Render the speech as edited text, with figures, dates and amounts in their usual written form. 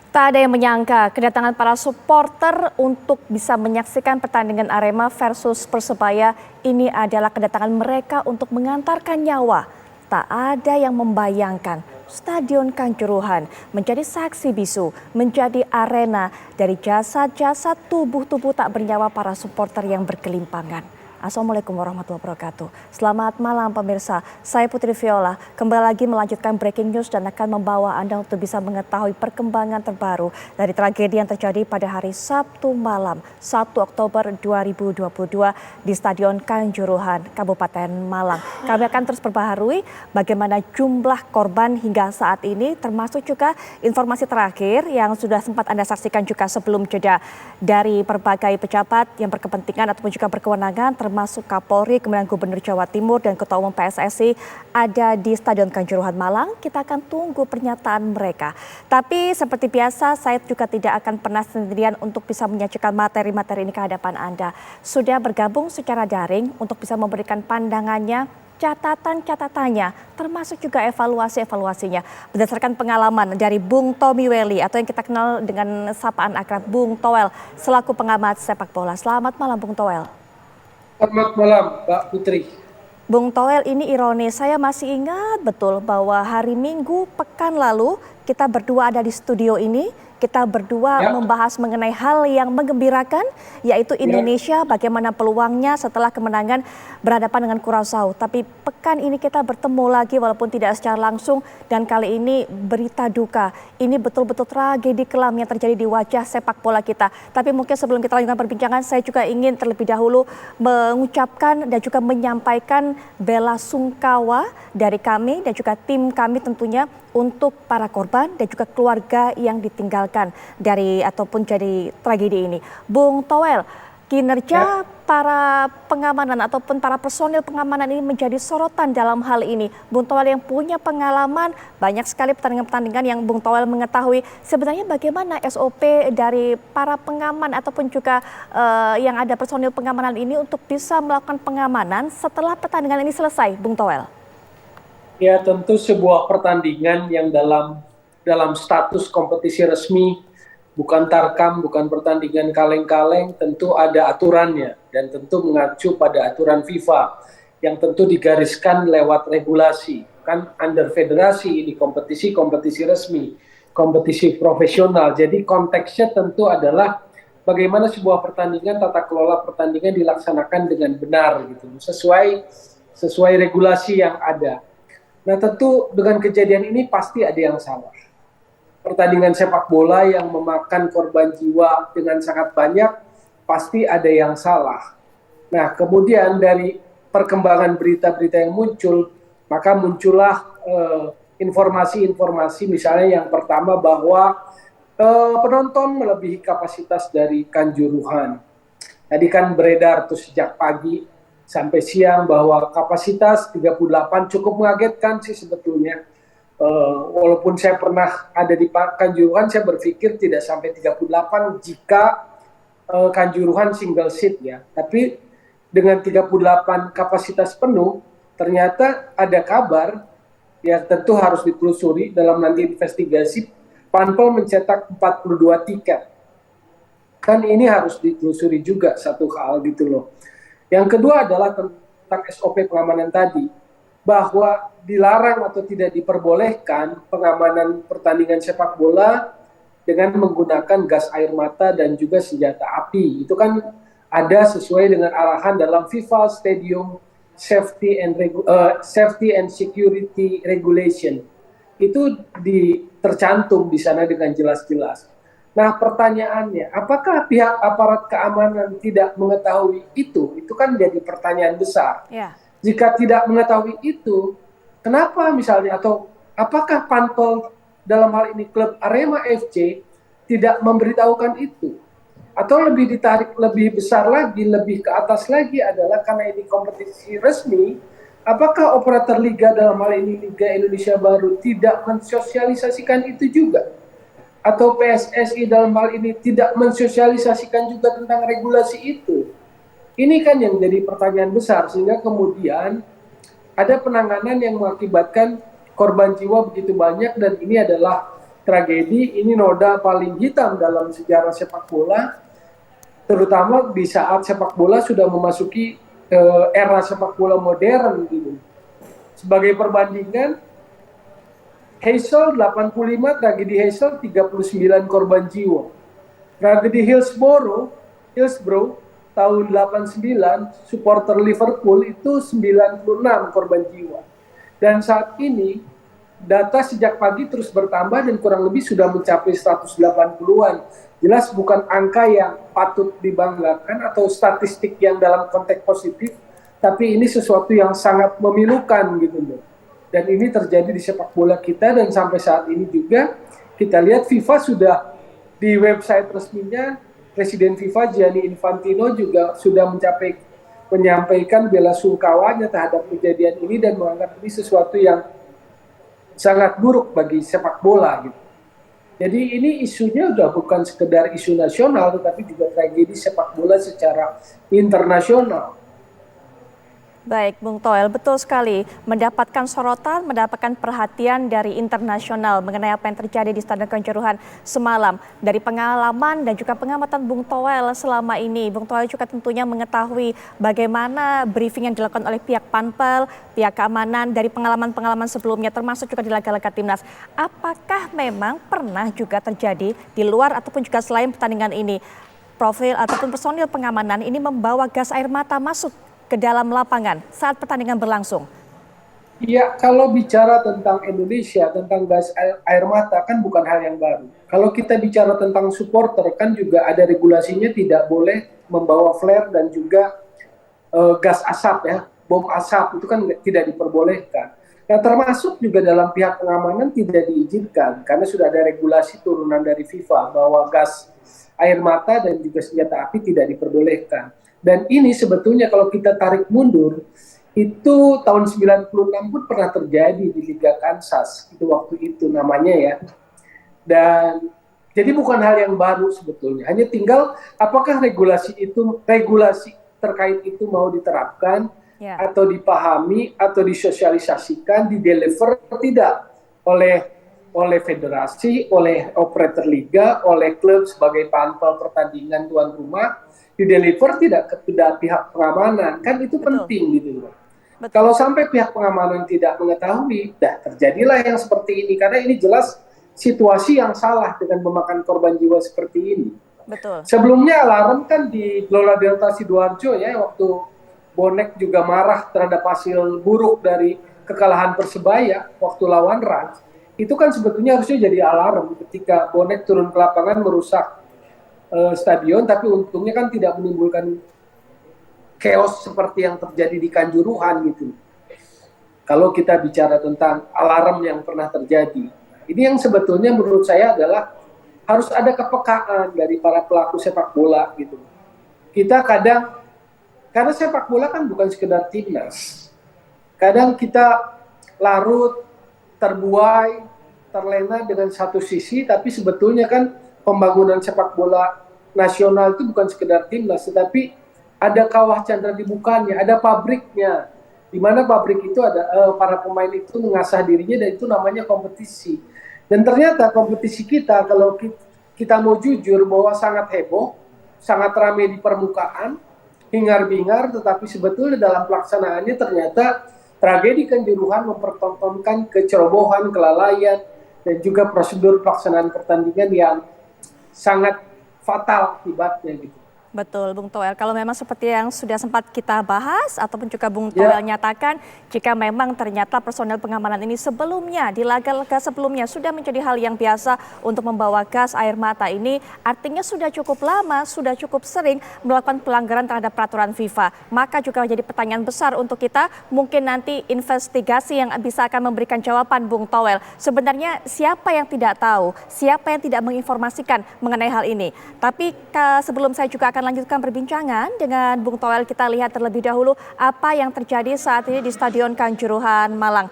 Tak ada yang menyangka kedatangan para supporter untuk bisa menyaksikan pertandingan Arema versus Persebaya ini adalah kedatangan mereka untuk mengantarkan nyawa. Tak ada yang membayangkan Stadion Kanjuruhan menjadi saksi bisu, menjadi arena dari jasad-jasad tubuh-tubuh tak bernyawa para supporter yang berkelimpangan. Assalamualaikum warahmatullahi wabarakatuh. Selamat malam pemirsa, saya Putri Viola kembali lagi melanjutkan breaking news dan akan membawa Anda untuk bisa mengetahui perkembangan terbaru dari tragedi yang terjadi pada hari Sabtu malam 1 Oktober 2022 di Stadion Kanjuruhan, Kabupaten Malang. Kami akan terus perbaharui bagaimana jumlah korban hingga saat ini, termasuk juga informasi terakhir yang sudah sempat Anda saksikan juga sebelum jeda dari berbagai pejabat yang berkepentingan ataupun juga berkewenangan, termasuk Kapolri, kemudian Gubernur Jawa Timur dan Ketua Umum PSSI ada di Stadion Kanjuruhan Malang. Kita akan tunggu pernyataan mereka. Tapi seperti biasa saya juga tidak akan pernah sendirian untuk bisa menyajikan materi-materi ini ke hadapan Anda. Sudah bergabung secara daring untuk bisa memberikan pandangannya, catatan-catatannya, termasuk juga evaluasi-evaluasinya berdasarkan pengalaman dari Bung Tommy Welly atau yang kita kenal dengan sapaan akrab Bung Toel selaku pengamat sepak bola. Selamat malam Bung Toel. Selamat malam, Mbak Putri. Bung Toel, ini ironis, saya masih ingat betul bahwa hari Minggu pekan lalu kita berdua ada di studio ini. Kita berdua membahas mengenai hal yang menggembirakan, yaitu Indonesia bagaimana peluangnya setelah kemenangan berhadapan dengan Curaçao. Tapi pekan ini kita bertemu lagi walaupun tidak secara langsung, dan kali ini berita duka. Ini betul-betul tragedi kelam yang terjadi di wajah sepak bola kita. Tapi mungkin sebelum kita lanjutkan perbincangan, saya juga ingin terlebih dahulu mengucapkan dan juga menyampaikan bela sungkawa dari kami dan juga tim kami tentunya untuk para korban dan juga keluarga yang ditinggalkan dari ataupun jadi tragedi ini. Bung Toel, kinerja para pengamanan ataupun para personil pengamanan ini menjadi sorotan dalam hal ini. Bung Toel yang punya pengalaman banyak sekali pertandingan-pertandingan yang Bung Toel mengetahui. Sebenarnya bagaimana SOP dari para pengaman ataupun juga yang ada personil pengamanan ini untuk bisa melakukan pengamanan setelah pertandingan ini selesai, Bung Toel? Ya, tentu sebuah pertandingan yang dalam status kompetisi resmi, bukan tarkam, bukan pertandingan kaleng-kaleng, tentu ada aturannya dan tentu mengacu pada aturan FIFA yang tentu digariskan lewat regulasi. Kan under federasi ini kompetisi resmi, kompetisi profesional. Jadi konteksnya tentu adalah bagaimana sebuah pertandingan, tata kelola pertandingan dilaksanakan dengan benar gitu, sesuai regulasi yang ada. Nah, tentu dengan kejadian ini pasti ada yang salah. Pertandingan sepak bola yang memakan korban jiwa dengan sangat banyak, pasti ada yang salah. Nah, kemudian dari perkembangan berita-berita yang muncul, maka muncullah informasi-informasi, misalnya yang pertama bahwa penonton melebihi kapasitas dari Kanjuruhan. Tadi kan beredar tuh sejak pagi sampai siang bahwa kapasitas 38 cukup mengagetkan sih sebetulnya. Walaupun saya pernah ada di Kanjuruhan, saya berpikir tidak sampai 38 jika Kanjuruhan single seat ya. Tapi dengan 38 kapasitas penuh, ternyata ada kabar yang tentu harus ditelusuri dalam nanti investigasi. Panpel mencetak 42 tiket. Kan ini harus ditelusuri juga satu hal gitu loh. Yang kedua adalah tentang SOP pengamanan tadi, bahwa dilarang atau tidak diperbolehkan pengamanan pertandingan sepak bola dengan menggunakan gas air mata dan juga senjata api. Itu kan ada sesuai dengan arahan dalam FIFA Stadium Safety and Security Regulation. Itu tercantum di sana dengan jelas-jelas. Nah, pertanyaannya, apakah pihak aparat keamanan tidak mengetahui itu? Itu kan jadi pertanyaan besar. Jika tidak mengetahui itu, kenapa misalnya, atau apakah Panpel dalam hal ini klub Arema FC tidak memberitahukan itu? Atau lebih ditarik lebih besar lagi, lebih ke atas lagi adalah karena ini kompetisi resmi, apakah operator liga dalam hal ini Liga Indonesia Baru tidak mensosialisasikan itu juga? Atau PSSI dalam hal ini tidak mensosialisasikan juga tentang regulasi itu? Ini kan yang jadi pertanyaan besar, sehingga kemudian ada penanganan yang mengakibatkan korban jiwa begitu banyak, dan ini adalah tragedi, ini noda paling hitam dalam sejarah sepak bola, terutama di saat sepak bola sudah memasuki era sepak bola modern gitu. Sebagai perbandingan, Heysel 85, tragedi Heysel 39 korban jiwa. Tragedi Hillsborough tahun 89, supporter Liverpool itu 96 korban jiwa. Dan saat ini data sejak pagi terus bertambah dan kurang lebih sudah mencapai 180-an. Jelas bukan angka yang patut dibanggakan atau statistik yang dalam konteks positif, tapi ini sesuatu yang sangat memilukan gitu loh. Dan ini terjadi di sepak bola kita, dan sampai saat ini juga kita lihat FIFA sudah di website resminya, Presiden FIFA Gianni Infantino juga sudah menyampaikan bela sungkawanya terhadap kejadian ini dan menganggap ini sesuatu yang sangat buruk bagi sepak bola gitu. Jadi ini isunya udah bukan sekedar isu nasional, tetapi juga tragedi sepak bola secara internasional. Baik, Bung Toel, betul sekali mendapatkan sorotan, mendapatkan perhatian dari internasional mengenai apa yang terjadi di Stadion Kanjuruhan semalam. Dari pengalaman dan juga pengamatan Bung Toel selama ini, Bung Toel juga tentunya mengetahui bagaimana briefing yang dilakukan oleh pihak Panpel, pihak keamanan dari pengalaman-pengalaman sebelumnya, termasuk juga di laga-laga timnas. Apakah memang pernah juga terjadi di luar ataupun juga selain pertandingan ini, profil ataupun personil pengamanan ini membawa gas air mata masuk ke dalam lapangan saat pertandingan berlangsung? Iya, kalau bicara tentang Indonesia, tentang gas air mata kan bukan hal yang baru. Kalau kita bicara tentang supporter kan juga ada regulasinya, tidak boleh membawa flare dan juga gas asap ya, bom asap itu kan tidak diperbolehkan. Nah, termasuk juga dalam pihak pengamanan tidak diizinkan karena sudah ada regulasi turunan dari FIFA bahwa gas air mata dan juga senjata api tidak diperbolehkan. Dan ini sebetulnya kalau kita tarik mundur, itu tahun 96 pun pernah terjadi di Liga Kansas, itu waktu itu namanya ya. Dan jadi bukan hal yang baru sebetulnya, hanya tinggal apakah regulasi terkait itu mau diterapkan atau dipahami atau disosialisasikan, dideliver tidak oleh federasi, oleh operator liga, oleh klub sebagai panpel pertandingan tuan rumah, dideliver tidak ke pihak pengamanan, kan itu penting gitu loh. Kalau sampai pihak pengamanan tidak mengetahui, terjadilah yang seperti ini, karena ini jelas situasi yang salah dengan memakan korban jiwa seperti ini. Betul. Sebelumnya alarm kan di Gelora Delta Sidoarjo ya, waktu bonek juga marah terhadap hasil buruk dari kekalahan Persebaya waktu lawan Rans, itu kan sebetulnya harusnya jadi alarm ketika bonek turun ke lapangan merusak stadion, tapi untungnya kan tidak menimbulkan chaos seperti yang terjadi di Kanjuruhan gitu. Kalau kita bicara tentang alarm yang pernah terjadi, ini yang sebetulnya menurut saya adalah harus ada kepekaan dari para pelaku sepak bola gitu. Kita karena sepak bola kan bukan sekedar timnas, kadang kita larut, terbuai, terlena dengan satu sisi, tapi sebetulnya kan pembangunan sepak bola nasional itu bukan sekedar timnas, tetapi ada kawah candra di bukanya, ada pabriknya, di mana pabrik itu ada para pemain itu mengasah dirinya, dan itu namanya kompetisi. Dan ternyata kompetisi kita, kalau kita mau jujur, bahwa sangat heboh, sangat ramai di permukaan, hingar-bingar, tetapi sebetulnya dalam pelaksanaannya ternyata tragedi Kanjuruhan mempertontonkan kecerobohan, kelalaian, dan juga prosedur pelaksanaan pertandingan yang sangat fatal akibatnya gitu. Betul, Bung Toel. Kalau memang seperti yang sudah sempat kita bahas ataupun juga Bung Toel nyatakan, jika memang ternyata personel pengamanan ini sebelumnya di laga-laga sebelumnya sudah menjadi hal yang biasa untuk membawa gas air mata ini, artinya sudah cukup lama, sudah cukup sering melakukan pelanggaran terhadap peraturan FIFA. Maka juga menjadi pertanyaan besar untuk kita, mungkin nanti investigasi yang bisa akan memberikan jawaban, Bung Toel. Sebenarnya siapa yang tidak tahu, siapa yang tidak menginformasikan mengenai hal ini. Tapi sebelum saya juga akan lanjutkan perbincangan dengan Bung Toel, kita lihat terlebih dahulu apa yang terjadi saat ini di Stadion Kanjuruhan Malang.